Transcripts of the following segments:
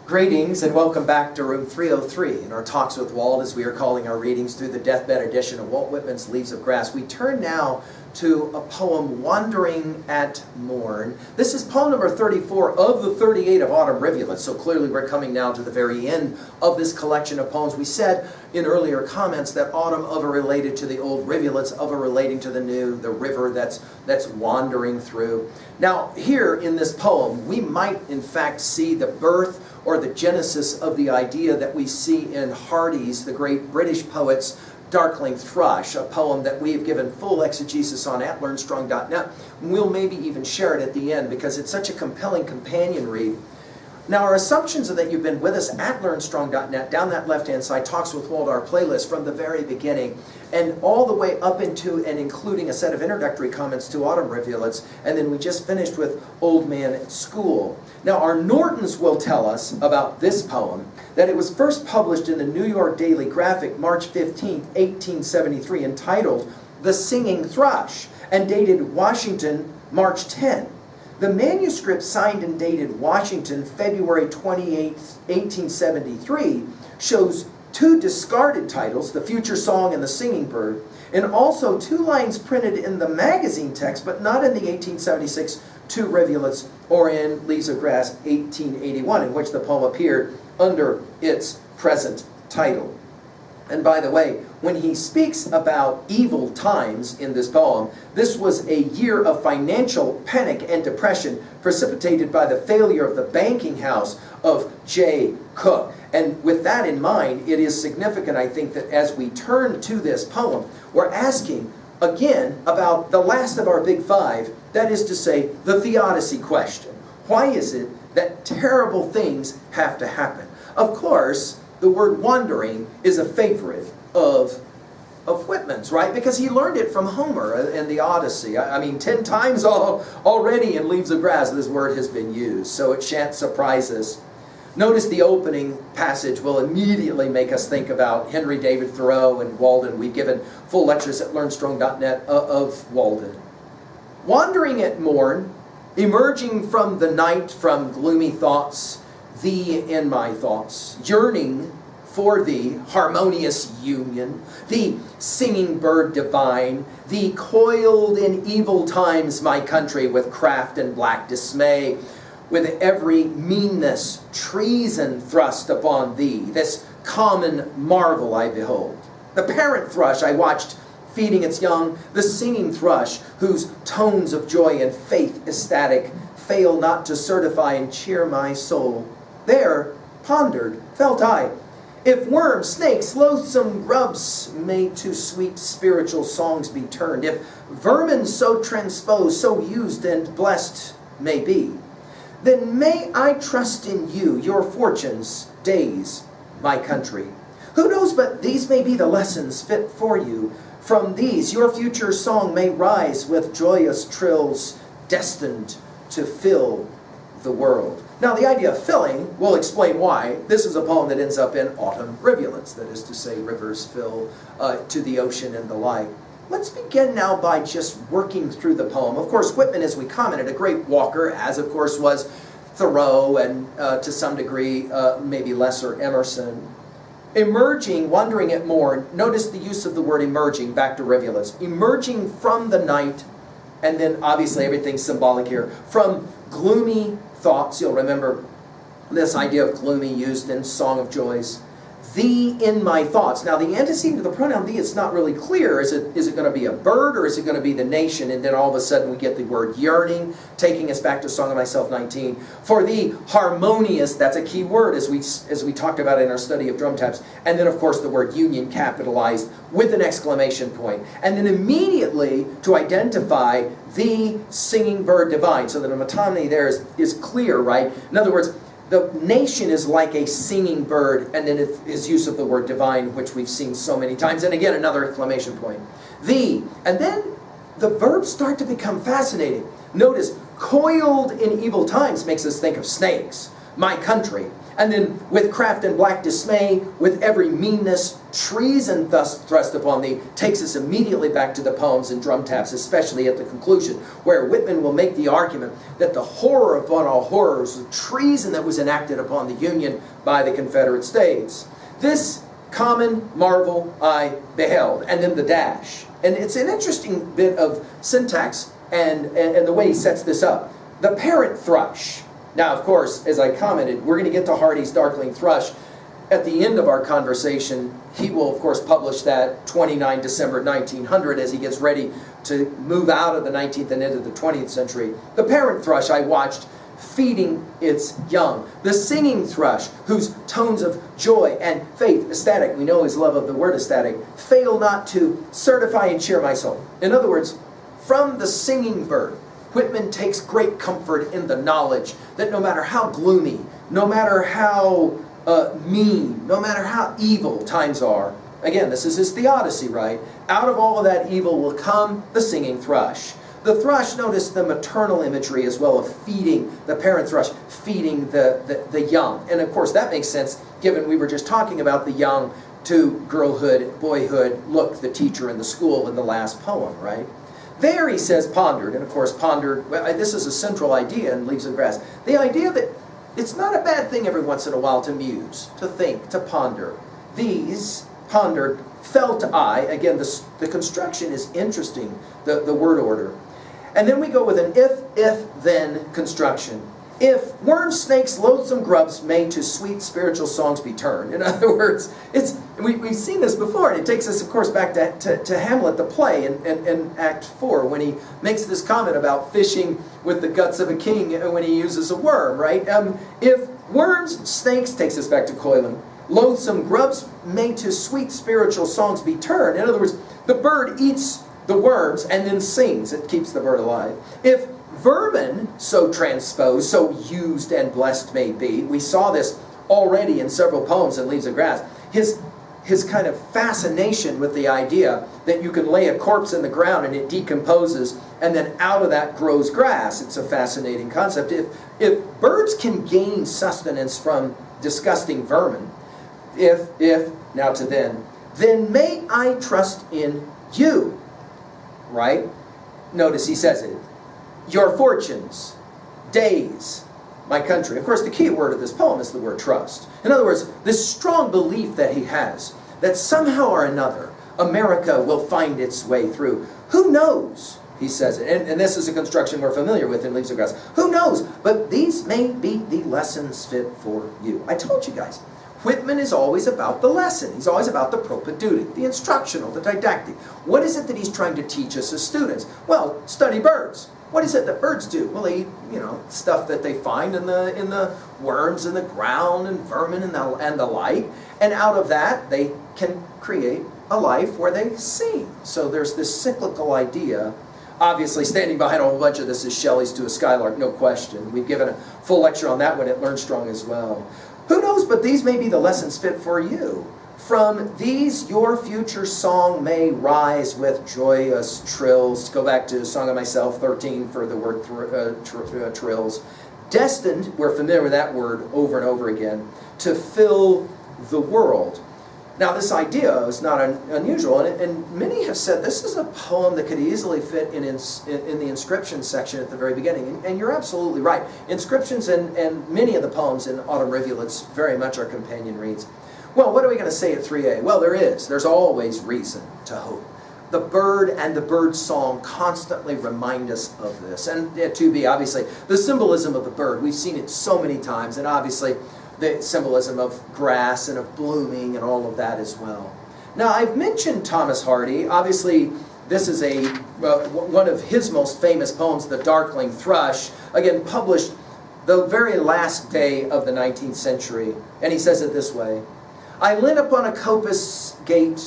Greetings and welcome back to room 303 in our Talks with Walt, as we are calling our readings through the deathbed edition of Walt Whitman's Leaves of Grass. We turn now to a poem, Wandering at Morn. This is poem number 34 of the 38 of Autumn Rivulets, so clearly we're coming now to the very end of this collection of poems. We said in earlier comments that autumn of a related to the old rivulets, of a relating to the new, the river that's wandering through. Now here in this poem, we might in fact see the birth or the genesis of the idea that we see in Hardy's, the great British poet's Darkling Thrush, a poem that we have given full exegesis on at learnstrong.net. We'll maybe even share it at the end because it's such a compelling companion read. Now our assumptions are that you've been with us at learnstrong.net, down that left-hand side, Talks with Walt, our playlist from the very beginning, and all the way up into and including a set of introductory comments to Autumn Rivulets, and then we just finished with Old Man at School. Now our Nortons will tell us about this poem, that it was first published in the New York Daily Graphic March 15, 1873, entitled The Singing Thrush, and dated Washington, March 10. The manuscript signed and dated Washington, February 28, 1873, shows two discarded titles, The Future Song and The Singing Bird, and also two lines printed in the magazine text, but not in the 1876 Two Rivulets or in Leaves of Grass 1881, in which the poem appeared under its present title. And by the way, when he speaks about evil times in this poem, this was a year of financial panic and depression precipitated by the failure of the banking house of J. Cook. And with that in mind, it is significant, I think, that as we turn to this poem, we're asking again about the last of our big five, that is to say, the theodicy question. Why is it that terrible things have to happen? Of course, the word wandering is a favorite of Whitman's, right? Because he learned it from Homer and the Odyssey. I mean, 10 times already in Leaves of Grass this word has been used, so it shan't surprise us. Notice the opening passage will immediately make us think about Henry David Thoreau and Walden. We've given full lectures at learnstrong.net of Walden. Wandering at morn, emerging from the night from gloomy thoughts, thee in my thoughts, yearning for thee, harmonious union, the singing bird divine, thee coiled in evil times, my country, with craft and black dismay, with every meanness, treason thrust upon thee, this common marvel I behold. The parrot thrush I watched feeding its young, the singing thrush, whose tones of joy and faith ecstatic fail not to certify and cheer my soul. There, pondered, felt I, if worms, snakes, loathsome grubs may to sweet spiritual songs be turned, if vermin so transposed, so used and blessed may be, then may I trust in you, your fortunes, days, my country. Who knows but these may be the lessons fit for you. From these your future song may rise with joyous trills destined to fill the world. Now the idea of filling will explain why. This is a poem that ends up in Autumn Rivulets, that is to say rivers fill to the ocean and the like. Let's begin now by just working through the poem. Of course, Whitman, as we commented, a great walker, as of course was Thoreau and to some degree maybe lesser Emerson. Emerging, wandering at morn, notice the use of the word emerging, back to rivulets. Emerging from the night, and then obviously everything's symbolic here, from gloomy thoughts. You'll remember this idea of gloomy used in Song of Joys. Thee in my thoughts. Now the antecedent to the pronoun thee is not really clear. Is it going to be a bird or is it going to be the nation? And then all of a sudden we get the word yearning, taking us back to Song of Myself 19. For thee, harmonious, that's a key word as we talked about in our study of drum taps. And then of course the word union capitalized with an exclamation point. And then immediately to identify the singing bird divine. So that the metonymy there is clear, right? In other words, the nation is like a singing bird, and then his use of the word divine, which we've seen so many times. And again, another exclamation point. Thee. And then the verbs start to become fascinating. Notice, coiled in evil times makes us think of snakes. my country. And then, with craft and black dismay, with every meanness, treason thus thrust upon thee, takes us immediately back to the poems and drum taps, especially at the conclusion, where Whitman will make the argument that the horror upon all horrors, the treason that was enacted upon the Union by the Confederate States. This common marvel I beheld, and then the dash. And it's an interesting bit of syntax and the way he sets this up. The Parrot Thrush. Now, of course, as I commented, we're going to get to Hardy's Darkling Thrush at the end of our conversation. He will, of course, publish that 29 December 1900 as he gets ready to move out of the 19th and into the 20th century. The Parrot Thrush I watched feeding its young. The singing thrush, whose tones of joy and faith, ecstatic, we know his love of the word ecstatic, fail not to certify and cheer my soul. In other words, from the singing bird, Whitman takes great comfort in the knowledge that no matter how gloomy, no matter how mean, no matter how evil times are, again, this is his theodicy, right? Out of all of that evil will come the singing thrush. The thrush, notice the maternal imagery as well of feeding, the parent thrush, feeding the young. And of course that makes sense given we were just talking about the young to girlhood, boyhood, look, the teacher in the school in the last poem, right? There he says pondered, and of course pondered, well, this is a central idea in Leaves of Grass. The idea that it's not a bad thing every once in a while to muse, to think, to ponder. These, pondered, fell to I. Again, the construction is interesting, the word order. And then we go with an if, then construction. If worms, snakes, loathsome grubs may to sweet spiritual songs be turned. In other words, we've seen this before, and it takes us, of course, back to Hamlet, the play, in Act 4, when he makes this comment about fishing with the guts of a king when he uses a worm, right? If worms, snakes, takes us back to Coiling, loathsome grubs may to sweet spiritual songs be turned. In other words, the bird eats the worms and then sings. It keeps the bird alive. If vermin, so transposed, so used and blessed may be. We saw this already in several poems in Leaves of Grass. His kind of fascination with the idea that you can lay a corpse in the ground and it decomposes and then out of that grows grass. It's a fascinating concept. If birds can gain sustenance from disgusting vermin, now to then may I trust in you, right? Notice he says it. Your fortunes, days, my country. Of course, the key word of this poem is the word trust. In other words, this strong belief that he has that somehow or another America will find its way through. Who knows? He says it. And this is a construction we're familiar with in Leaves of Grass. Who knows? But these may be the lessons fit for you. I told you guys, Whitman is always about the lesson. He's always about the propedeutic, the instructional, the didactic. What is it that he's trying to teach us as students? Well, study birds. What is it that birds do? Well, they eat, stuff that they find in the worms in the ground and vermin and the like. And out of that, they can create a life where they sing. So there's this cyclical idea. Obviously, standing behind a whole bunch of this is Shelley's To a Skylark, no question. We've given a full lecture on that one at Learn Strong as well. Who knows, but these may be the lessons fit for you. From these your future song may rise with joyous trills. Go back to Song of Myself 13 for the word trills. Destined, we're familiar with that word over and over again, to fill the world. Now this idea is not unusual, and many have said this is a poem that could easily fit in the inscription section at the very beginning, and you're absolutely right. Inscriptions and many of the poems in Autumn Rivulets very much are companion reads. Well, what are we going to say at 3A? Well, there's always reason to hope. The bird and the bird song constantly remind us of this. And at 2B, obviously, the symbolism of the bird, we've seen it so many times, and obviously the symbolism of grass and of blooming and all of that as well. Now, I've mentioned Thomas Hardy. Obviously, this is one of his most famous poems, The Darkling Thrush, again, published the very last day of the 19th century. And he says it this way. I leant upon a coppice gate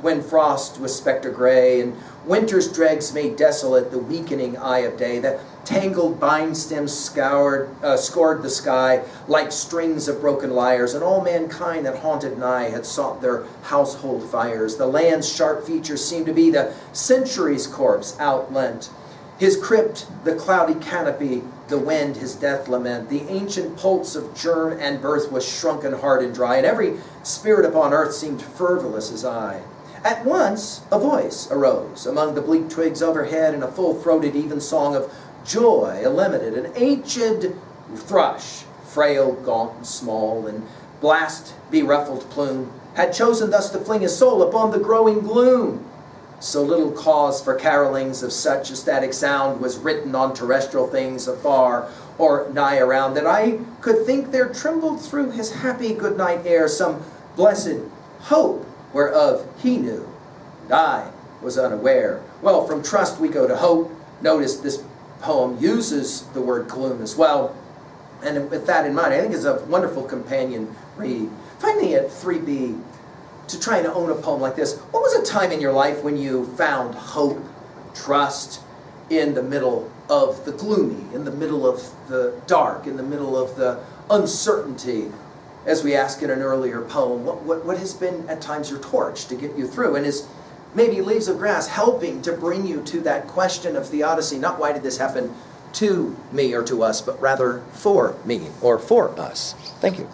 when frost was spectre gray, and winter's dregs made desolate the weakening eye of day. The tangled vine stems scored the sky like strings of broken lyres, and all mankind that haunted nigh had sought their household fires. The land's sharp features seemed to be the century's corpse outlent. His crypt, the cloudy canopy, the wind, his death lament, the ancient pulse of germ and birth was shrunken hard and dry, and every spirit upon earth seemed fervorless as I. At once a voice arose among the bleak twigs overhead in a full-throated even song of joy illimited, an ancient thrush, frail, gaunt, and small, and blast beruffled plume, had chosen thus to fling his soul upon the growing gloom. So little cause for carolings of such ecstatic sound was written on terrestrial things afar or nigh around, that I could think there trembled through his happy good-night air some blessed hope whereof he knew, and I was unaware. Well, from trust we go to hope. Notice this poem uses the word gloom as well. And with that in mind, I think it's a wonderful companion read. Finally, at 3B, to try and own a poem like this, what was a time in your life when you found hope, trust, in the middle of the gloomy, in the middle of the dark, in the middle of the uncertainty? As we ask in an earlier poem, what has been at times your torch to get you through? And is maybe Leaves of Grass helping to bring you to that question of theodicy, not why did this happen to me or to us, but rather for me or for us? Thank you.